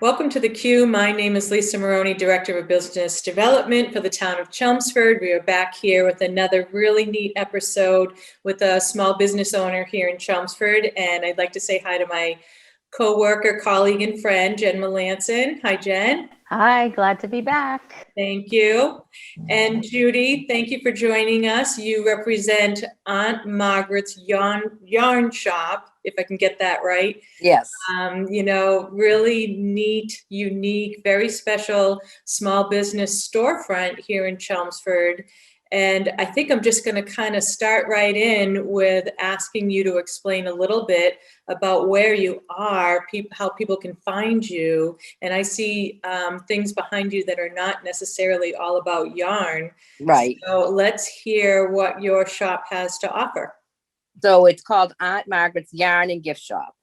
Welcome to the Q. My name is Lisa Maroney, Director of Business Development for the town of Chelmsford. We are back here with another really neat episode with a small business owner here in Chelmsford. And I'd like to say hi to my co-worker, colleague, and friend, Jen Melanson. Hi, Jen. Hi, glad to be back. Thank you. And Judy, thank you for joining us. You represent Aunt Margaret's yarn shop, if I can get that right. Yes. Really neat, unique, very special small business storefront here in Chelmsford. And I think I'm just going to kind of start right in with asking you to explain a little bit about where you are, how people can find you. And I see things behind you that are not necessarily all about yarn. Right. So let's hear what your shop has to offer. So it's called Aunt Margaret's Yarn and Gift Shop.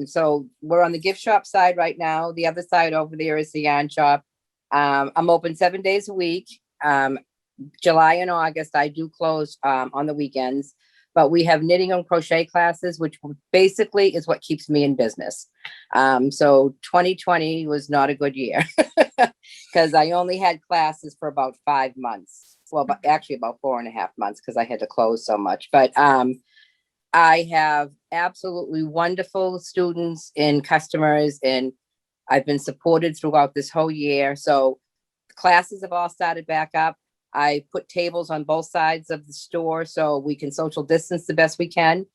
So we're on the gift shop side right now. The other side over there is the yarn shop. I'm open 7 days a week. July and August, I do close on the weekends, but we have knitting and crochet classes, which basically is what keeps me in business. So 2020 was not a good year because I only had classes for about 5 months. Well, but actually about 4.5 months because I had to close so much. But I have absolutely wonderful students and customers, and I've been supported throughout this whole year. So classes have all started back up. I put tables on both sides of the store so we can social distance the best we can.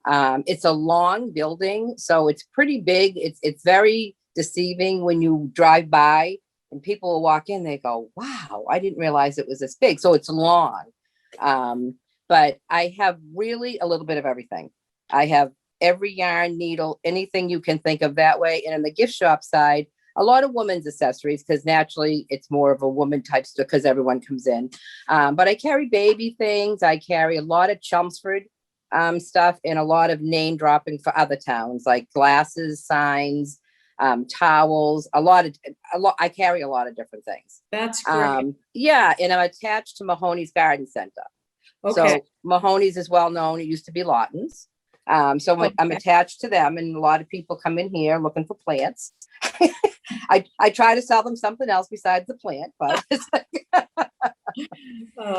It's a long building, so it's pretty big. It's very deceiving when you drive by and people will walk in, they go, wow, I didn't realize it was this big. So it's long. But I have really a little bit of everything. I have every yarn, needle, anything you can think of that way. And in the gift shop side, a lot of women's accessories, because naturally it's more of a woman type store because everyone comes in. But I carry baby things. I carry a lot of Chelmsford stuff and a lot of name dropping for other towns, like glasses, signs, towels, I carry a lot of different things. That's great. Yeah. And I'm attached to Mahoney's Garden Center. Okay. So Mahoney's is well known. It used to be Lawton's. So Okay. I'm attached to them, and a lot of people come in here looking for plants. I try to sell them something else besides the plant, but it's like,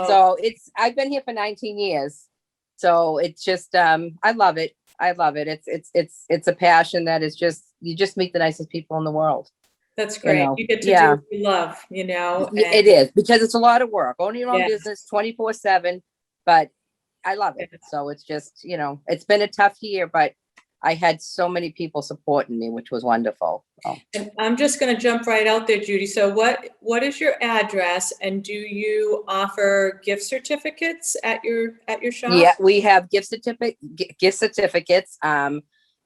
so I've been here for 19 years. So it's just, I love it. I love it. It's a passion that is just, you just meet the nicest people in the world. That's great. You know? You get to Yeah. do what you love, and It is, because it's a lot of work. Own your own Yes. business 24/7, but I love it. So it's just, it's been a tough year, but I had so many people supporting me, which was wonderful. Oh. And I'm just going to jump right out there, Judy. So what is your address, and do you offer gift certificates at your shop? Yeah, we have gift certificates.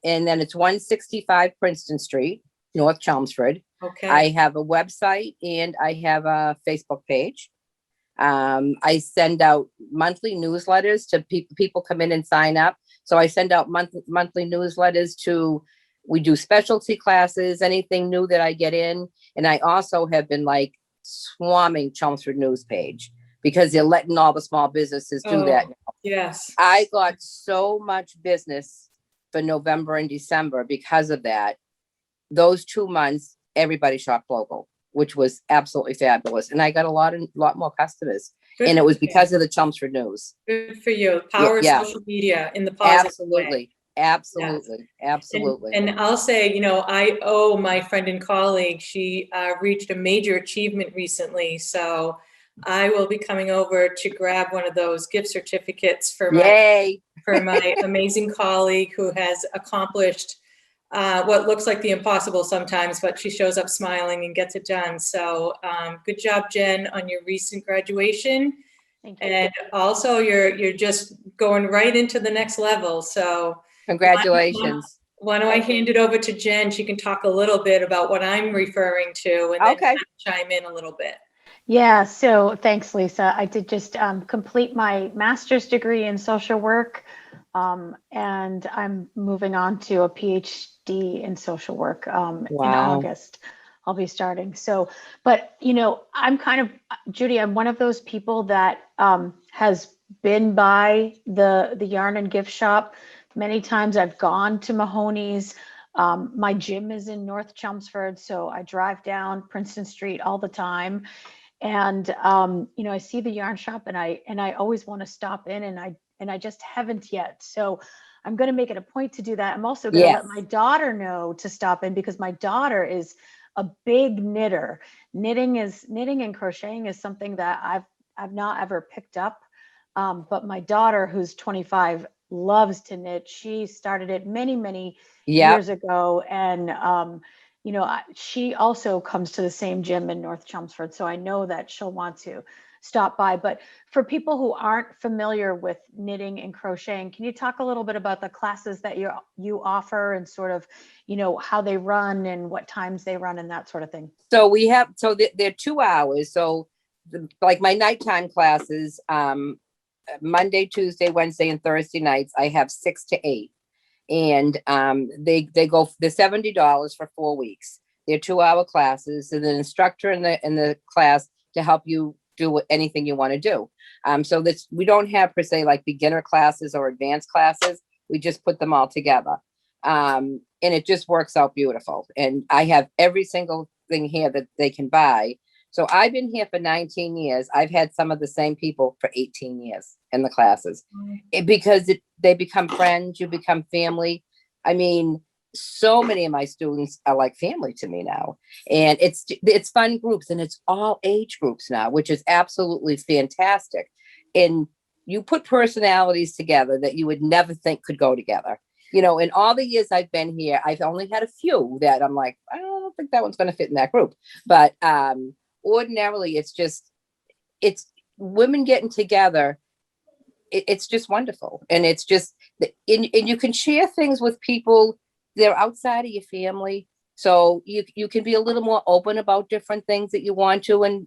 And then it's 165 Princeton Street, North Chelmsford. Okay. I have a website and I have a Facebook page. I send out monthly newsletters to people come in and sign up. So I send out monthly newsletters we do specialty classes, anything new that I get in. And I also have been like swarming Chelmsford news page because they're letting all the small businesses do that. Yes. I got so much business for November and December because of that. Those 2 months, everybody shopped local, which was absolutely fabulous. And I got a lot more customers. Good. And it was because of the Chelmsford news. Good for you. Power of social media in the positive way. Absolutely. Absolutely. And I'll say, I owe my friend and colleague, she reached a major achievement recently. So I will be coming over to grab one of those gift certificates for my amazing colleague who has accomplished what looks like the impossible sometimes, but she shows up smiling and gets it done. So good job, Jen, on your recent graduation. Thank you. And also you're just going right into the next level. So congratulations. Why don't I hand it over to Jen? She can talk a little bit about what I'm referring to, and then kind of chime in a little bit. Yeah, so thanks, Lisa. I did just complete my master's degree in social work, and I'm moving on to a PhD in social work in August. I'll be starting. So, but I'm kind of, Judy, I'm one of those people that has been by the yarn and gift shop many times. I've gone to Mahoney's. My gym is in North Chelmsford, so I drive down Princeton Street all the time. And I see the yarn shop, and I always want to stop in, and I just haven't yet. So I'm going to make it a point to do that. I'm also going to let my daughter know to stop in, because my daughter is a big knitter. Knitting and crocheting is something that I've not ever picked up. But my daughter, who's 25, loves to knit. She started it many years ago, and she also comes to the same gym in North Chelmsford, so I know that she'll want to stop by. But for people who aren't familiar with knitting and crocheting, can you talk a little bit about the classes that you offer, and sort of, how they run and what times they run and that sort of thing? So they're 2 hours. So like my nighttime classes, Monday, Tuesday, Wednesday, and Thursday nights, I have 6 to 8. And they're $70 for 4 weeks. They're 2-hour classes, and the instructor in the class to help you do anything you want to do. So we don't have per se like beginner classes or advanced classes. We just put them all together. And it just works out beautiful. And I have every single thing here that they can buy. So I've been here for 19 years. I've had some of the same people for 18 years in the classes, because they become friends, you become family. I mean, so many of my students are like family to me now, and it's fun groups, and it's all age groups now, which is absolutely fantastic. And you put personalities together that you would never think could go together. In all the years I've been here, I've only had a few that I'm like, I don't think that one's going to fit in that group. But ordinarily, it's women getting together. It's just wonderful. And it's just, and you can share things with people that are outside of your family. So you can be a little more open about different things that you want to. And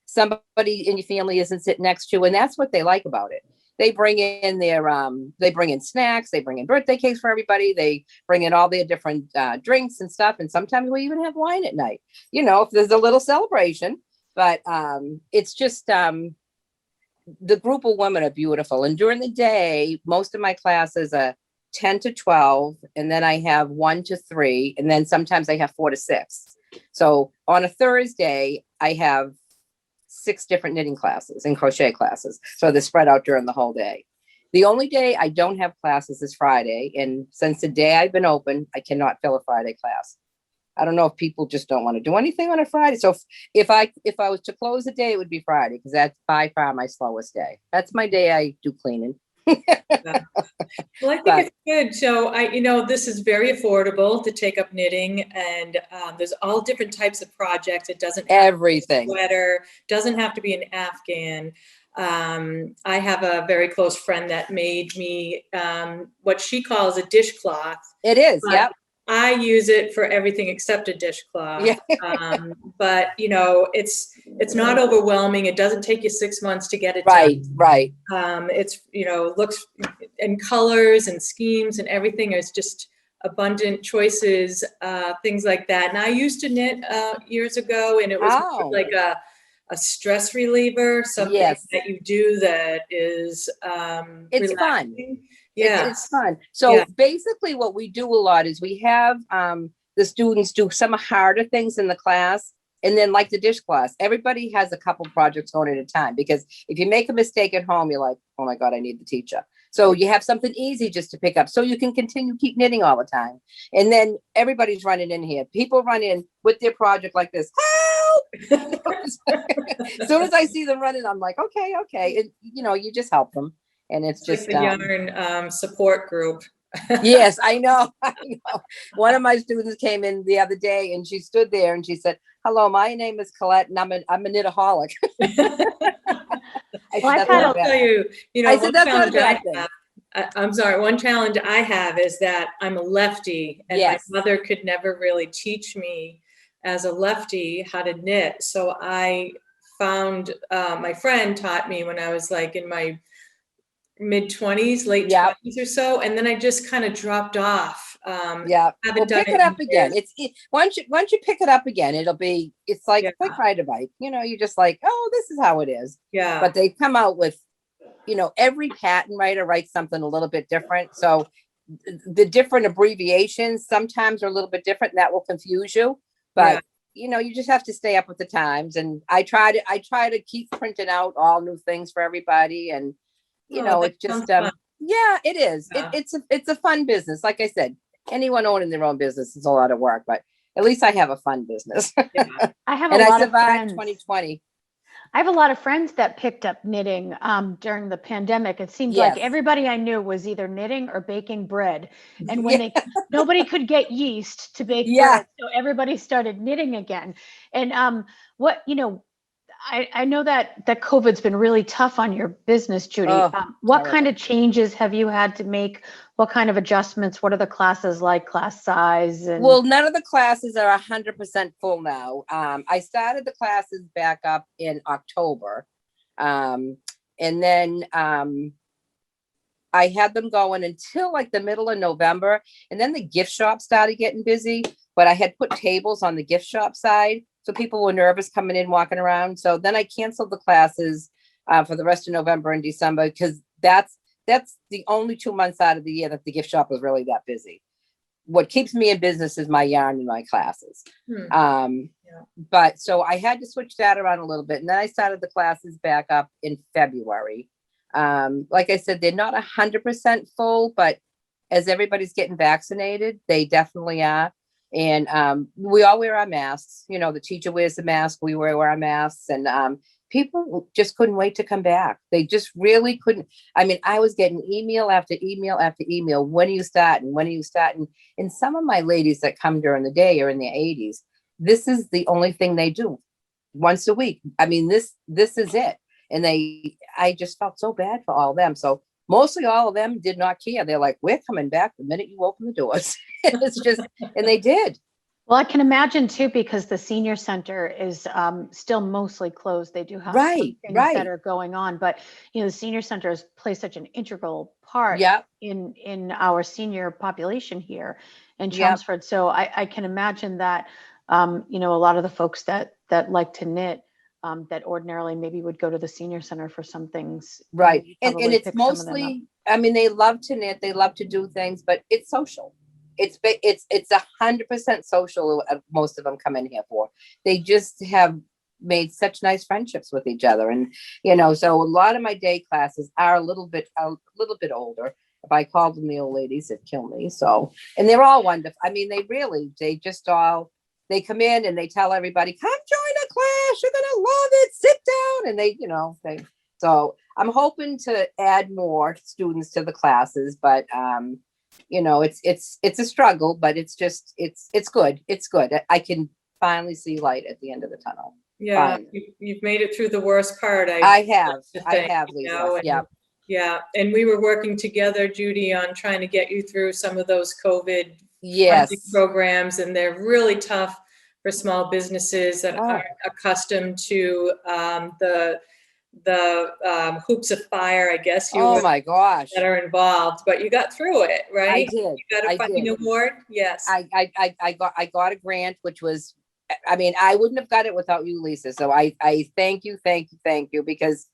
somebody in your family isn't sitting next to you. And that's what they like about it. They bring in they bring in snacks, they bring in birthday cakes for everybody. They bring in all their different drinks and stuff. And sometimes we even have wine at night, if there's a little celebration. But it's just, the group of women are beautiful. And during the day, most of my classes are 10 to 12. And then I have 1 to 3. And then sometimes I have 4 to 6. So on a Thursday, I have 6 different knitting classes and crochet classes. So they're spread out during the whole day. The only day I don't have classes is Friday. And since the day I've been open, I cannot fill a Friday class. I don't know if people just don't want to do anything on a Friday. So if I was to close the day, it would be Friday, because that's by far my slowest day. That's my day I do cleaning. Well, I think it's good. So this is very affordable to take up knitting, and there's all different types of projects. It doesn't have everything. To be a sweater, doesn't have to be an Afghan. I have a very close friend that made me what she calls a dishcloth. It is, yep. I use it for everything except a dishcloth. Yeah. But it's not overwhelming. It doesn't take you 6 months to get it done. Right. It's looks and colors and schemes and everything is just abundant choices, things like that. And I used to knit years ago, and it was more like a stress reliever, something that you do that is it's relaxing. Fun. Yeah, it's fun. So basically what we do a lot is we have the students do some harder things in the class, and then like the dish class, everybody has a couple projects going at a time, because if you make a mistake at home, you're like, oh my God, I need the teacher. So you have something easy just to pick up, so you can keep knitting all the time. And then everybody's running in here. People run in with their project like this. Help! As soon as I see them running, I'm like, okay. And you just help them. And it's just like the yarn support group. Yes, I know. One of my students came in the other day, and she stood there and she said, "Hello, my name is Colette, and I'm a knitaholic." I'll tell you, I said, that's not a bad thing. I'm sorry. One challenge I have is that I'm a lefty, and my mother could never really teach me as a lefty how to knit. So I found my friend taught me when I was like in my mid-20s, late 20s or so, and then I just kind of dropped off. Haven't done pick it up again. Once you pick it up again, it's like ride a bike. You're just like, oh, this is how it is. Yeah. But they come out with, every pattern writer writes something a little bit different. So the different abbreviations sometimes are a little bit different, and that will confuse you. But you just have to stay up with the times. And I try to keep printing out all new things for everybody. And it's just yeah, it is. Yeah. It's a fun business. Like I said, anyone owning their own business is a lot of work, but at least I have a fun business. Yeah. I have And a lot I of survived friends. 2020. I have a lot of friends that picked up knitting during the pandemic. It seemed like everybody I knew was either knitting or baking bread. And when nobody could get yeast to bake bread, so everybody started knitting again. And I know that COVID's been really tough on your business, Judy. What kind of changes have you had to make? What kind of adjustments? What are the classes like, class size? Well, none of the classes are 100% full now. I started the classes back up in October. And then I had them going until like the middle of November. And then the gift shop started getting busy, but I had put tables on the gift shop side. So people were nervous coming in, walking around. So then I canceled the classes for the rest of November and December, because that's the only 2 months out of the year that the gift shop was really that busy. What keeps me in business is my yarn and my classes. But so I had to switch that around a little bit. And then I started the classes back up in February. Like I said, they're not 100% full, but as everybody's getting vaccinated, they definitely are. And we all wear our masks. The teacher wears the mask, we wear our masks, and people just couldn't wait to come back. They just really couldn't. I mean, I was getting email after email after email. When are you starting? When are you starting? And some of my ladies that come during the day are in their 80s. This is the only thing they do once a week. I mean, this is it. And I just felt so bad for all of them. So mostly all of them did not care. They're like, we're coming back the minute you open the doors. It's just, and they did. Well, I can imagine too, because the senior center is still mostly closed. They do have some things that are going on, but the senior centers play such an integral part in our senior population here in Chelmsford. So I can imagine that a lot of the folks that like to knit that ordinarily maybe would go to the senior center for some things. Right. And it's mostly, I mean, they love to knit, they love to do things, but it's social. It's 100% social. Most of them come in here for. They just have made such nice friendships with each other, and so a lot of my day classes are a little bit older. If I called them the old ladies, it'd kill me. So, and they're all wonderful. I mean, they come in and they tell everybody, come join a class, you're gonna love it, sit down, and they so I'm hoping to add more students to the classes, but it's a struggle, but it's good. It's good. I can finally see light at the end of the tunnel. Yeah, you've made it through the worst part. I have, Lisa. Yeah. And we were working together, Judy, on trying to get you through some of those COVID programs, and they're really tough for small businesses that aren't accustomed to the hoops of fire, I guess my gosh, that are involved, but you got through it, right? I did. You got a funding award. Yes. I got a grant, which was, I mean, I wouldn't have got it without you, Lisa. So I thank you, because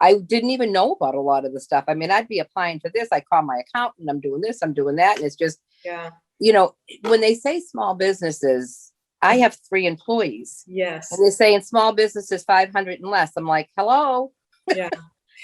I didn't even know about a lot of the stuff. I mean, I'd be applying for this. I call my accountant, I'm doing this, I'm doing that. And it's just, when they say small businesses, I have 3 employees. Yes. And they say in small businesses, 500 and less. I'm like, hello. Yeah.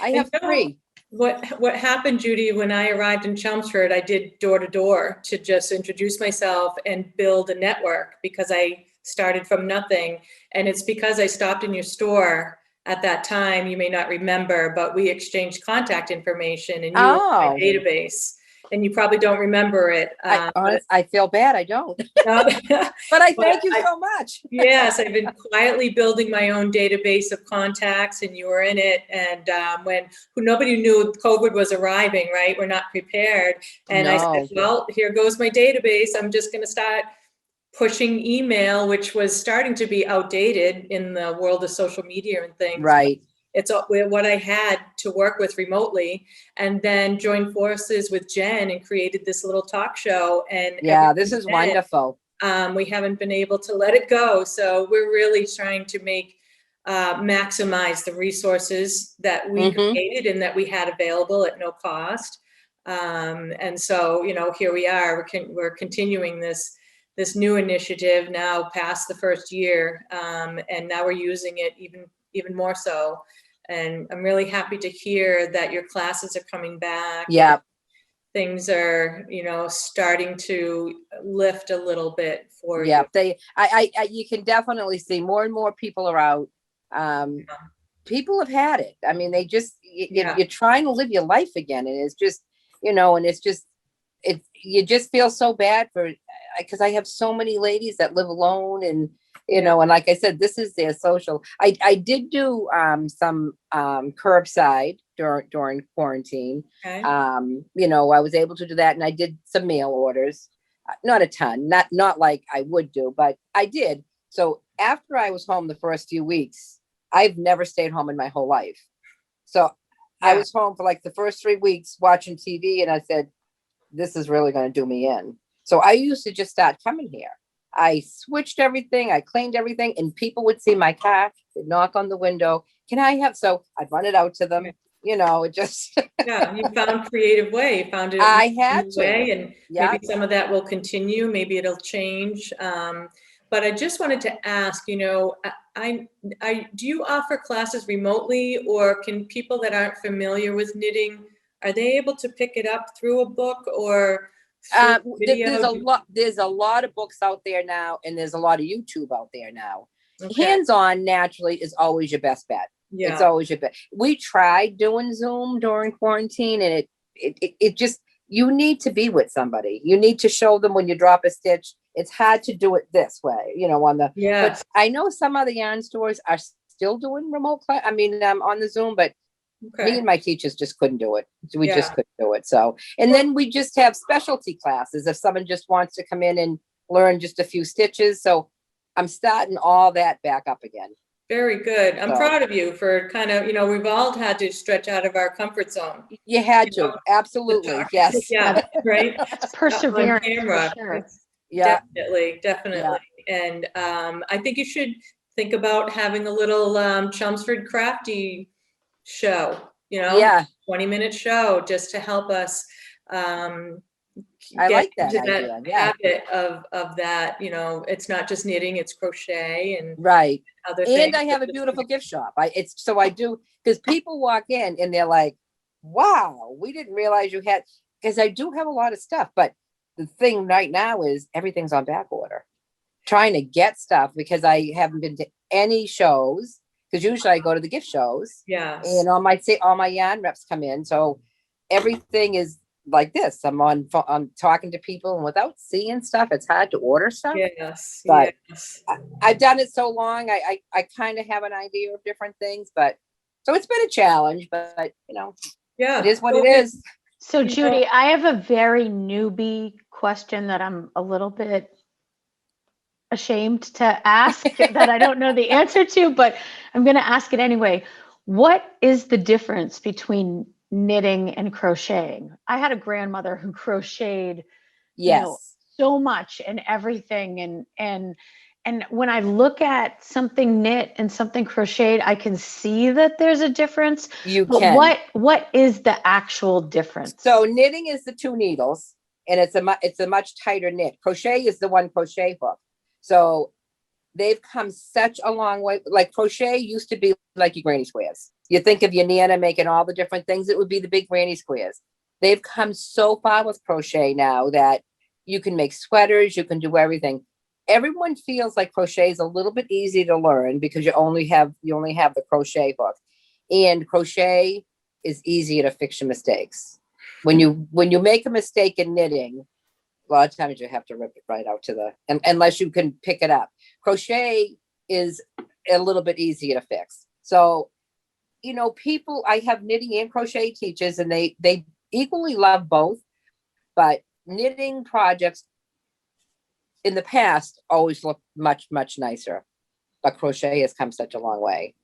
I have 3. What happened, Judy, when I arrived in Chelmsford, I did door to door to just introduce myself and build a network, because I started from nothing. And it's because I stopped in your store at that time. You may not remember, but we exchanged contact information, and you were in my database. And you probably don't remember it. I feel bad. I don't. But I thank you so much. Yes, I've been quietly building my own database of contacts, and you were in it. And when nobody knew COVID was arriving, right? We're not prepared. And I said, well, here goes my database. I'm just going to start pushing email, which was starting to be outdated in the world of social media and things. Right. It's what I had to work with remotely, and then joined forces with Jen and created this little talk show. And this is wonderful. We haven't been able to let it go. So we're really trying to maximize the resources that we created and that we had available at no cost. And so, here we are, we're continuing this new initiative now past the first year. And now we're using it even more so. And I'm really happy to hear that your classes are coming back. Yeah. Things are, starting to lift a little bit for Yeah, you. you can definitely see more and more people are out. People have had it. I mean, they just, you're trying to live your life again. And it's just, and it's just, you just feel so bad because I have so many ladies that live alone and, and like I said, this is their social. I did do some curbside during quarantine. Okay. I was able to do that, and I did some mail orders. Not a ton, not like I would do, but I did. So after I was home the first few weeks, I've never stayed home in my whole life. So I was home for like the first 3 weeks watching TV, and I said, this is really going to do me in. So I used to just start coming here. I switched everything. I cleaned everything, and people would see my car, they'd knock on the window. Can I have? So I'd run it out to them. It just. Yeah, you found creative way. You found it. I had to. Way, and maybe some of that will continue. Maybe it'll change. But I just wanted to ask, I do you offer classes remotely, or can people that aren't familiar with knitting, are they able to pick it up through a book or? There's a lot of books out there now, and there's a lot of YouTube out there now. Okay. Hands-on naturally is always your best bet. Yeah. It's always your best. We tried doing Zoom during quarantine, and it just, you need to be with somebody. You need to show them when you drop a stitch. It's hard to do it this way, but I know some other yarn stores are still doing remote class. I mean, on the Zoom, but me and my teachers just couldn't do it. We just couldn't do it. So, and then we just have specialty classes if someone just wants to come in and learn just a few stitches. So I'm starting all that back up again. Very good. I'm proud of you for kind of, we've all had to stretch out of our comfort zone. You had to. Absolutely. Yes. Yeah. Right. Perseverance. On camera. Sure. Yeah. Definitely. Yeah. And I think you should think about having a little Chelmsford Crafty show, 20-minute show just to help us I like that idea. Yeah. Habit of that, it's not just knitting, it's crochet and other things. And things. I have a beautiful gift shop. I do, because people walk in and they're like, wow, we didn't realize you had, because I do have a lot of stuff, but the thing right now is everything's on back order. Trying to get stuff because I haven't been to any shows, because usually I go to the gift shows. Yeah. And all my yarn reps come in. So everything is like this. I'm talking to people, and without seeing stuff, it's hard to order stuff. Yes. But I've done it so long. I kind of have an idea of different things, but so it's been a challenge, but it is what it is. So Judy, I have a very newbie question that I'm a little bit ashamed to ask that I don't know the answer to, but I'm going to ask it anyway. What is the difference between knitting and crocheting? I had a grandmother who crocheted so much and everything, and when I look at something knit and something crocheted, I can see that there's a difference. What is the actual difference? So knitting is the 2 needles, and it's a much tighter knit. Crochet is the 1 crochet hook. So they've come such a long way. Like crochet used to be like your granny squares. You think of your Nana making all the different things, it would be the big granny squares. They've come so far with crochet now that you can make sweaters, you can do everything. Everyone feels like crochet is a little bit easy to learn because you only have the crochet hook, and crochet is easier to fix your mistakes. When you make a mistake in knitting, a lot of times you have to rip it right out unless you can pick it up. Crochet is a little bit easier to fix. So, I have knitting and crochet teachers, and they equally love both, but knitting projects in the past always look much, much nicer, but crochet has come such a long way.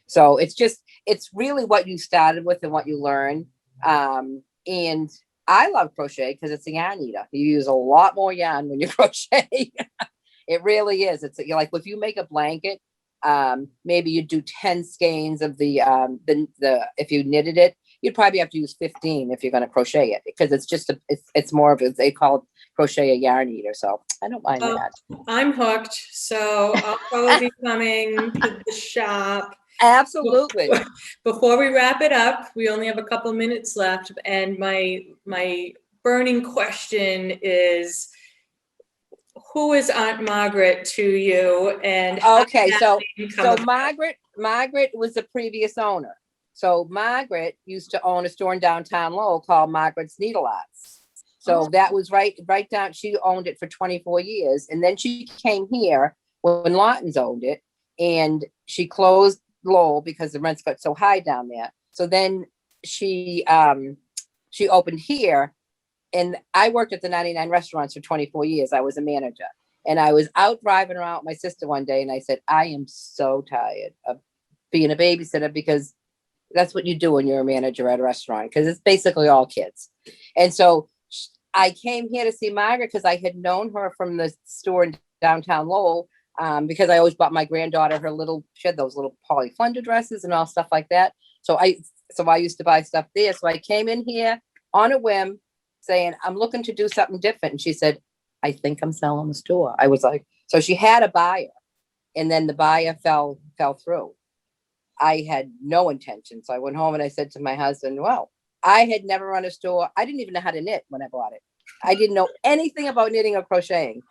So it's really what you started with and what you learn. And I love crochet because it's a yarn eater. You use a lot more yarn when you crochet. It really is. It's like if you make a blanket, maybe you do 10 skeins of the if you knitted it, you'd probably have to use 15 if you're going to crochet it, because it's just it's more of they call it crochet a yarn eater. So I don't mind Well, that. I'm hooked, so I'll probably be coming to the shop. Absolutely. Before we wrap it up, we only have a couple minutes left, and my burning question is, who is Aunt Margaret to you? And Okay, so Margaret was the previous owner. So Margaret used to own a store in downtown Lowell called Margaret's Needle Arts. So that was right down. She owned it for 24 years, and then she came here when Lawton's owned it, and she closed Lowell because the rents got so high down there. So then she opened here, and I worked at the 99 restaurants for 24 years. I was a manager, and I was out driving around with my sister one day, and I said, I am so tired of being a babysitter, because that's what you do when you're a manager at a restaurant, because it's basically all kids. And so I came here to see Margaret because I had known her from the store in downtown Lowell, because I always bought my granddaughter she had those little Polly Flunder dresses and all stuff like that. So I used to buy stuff there. So I came in here on a whim saying, I'm looking to do something different. And she said, I think I'm selling the store. I was like, so she had a buyer, and then the buyer fell through. I had no intention. So I went home and I said to my husband, well, I had never run a store. I didn't even know how to knit when I bought it. I didn't know anything about knitting or crocheting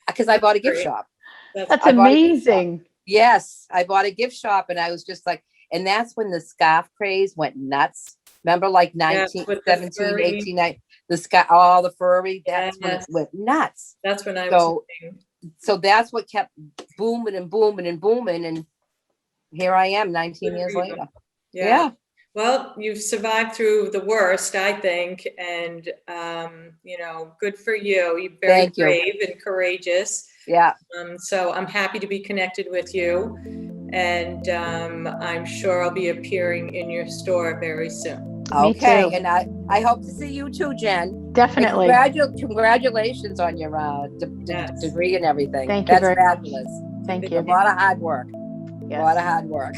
because I bought a gift shop. That's amazing. Yes, I bought a gift shop, and I was just like, and that's when the scarf craze went nuts. Remember, like 1917, 18, 19, the scarf, all the furry, that's when it went nuts. That's when I was knitting. So that's what kept booming and booming and booming. And here I am 19 years later. Yeah. Well, you've survived through the worst, I think. And, good for you. You're very brave and courageous. Yeah. So I'm happy to be connected with you. And I'm sure I'll be appearing in your store very soon. Okay. And I hope to see you too, Jen. Definitely. Congratulations on your degree and everything. Thank you. That's fabulous. Thank you. A lot of hard work. Yes. A lot of hard work.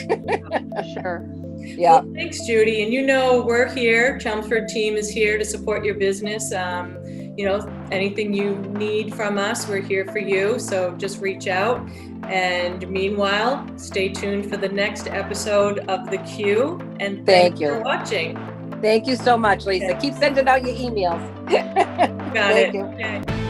Sure. Yeah. Well, thanks, Judy. And we're here. Chelmsford team is here to support your business. Anything you need from us, we're here for you. So just reach out. And meanwhile, stay tuned for the next episode of The Q. And thank you for watching. Thank you so much, Lisa. Keep sending out your emails. Got it. Okay.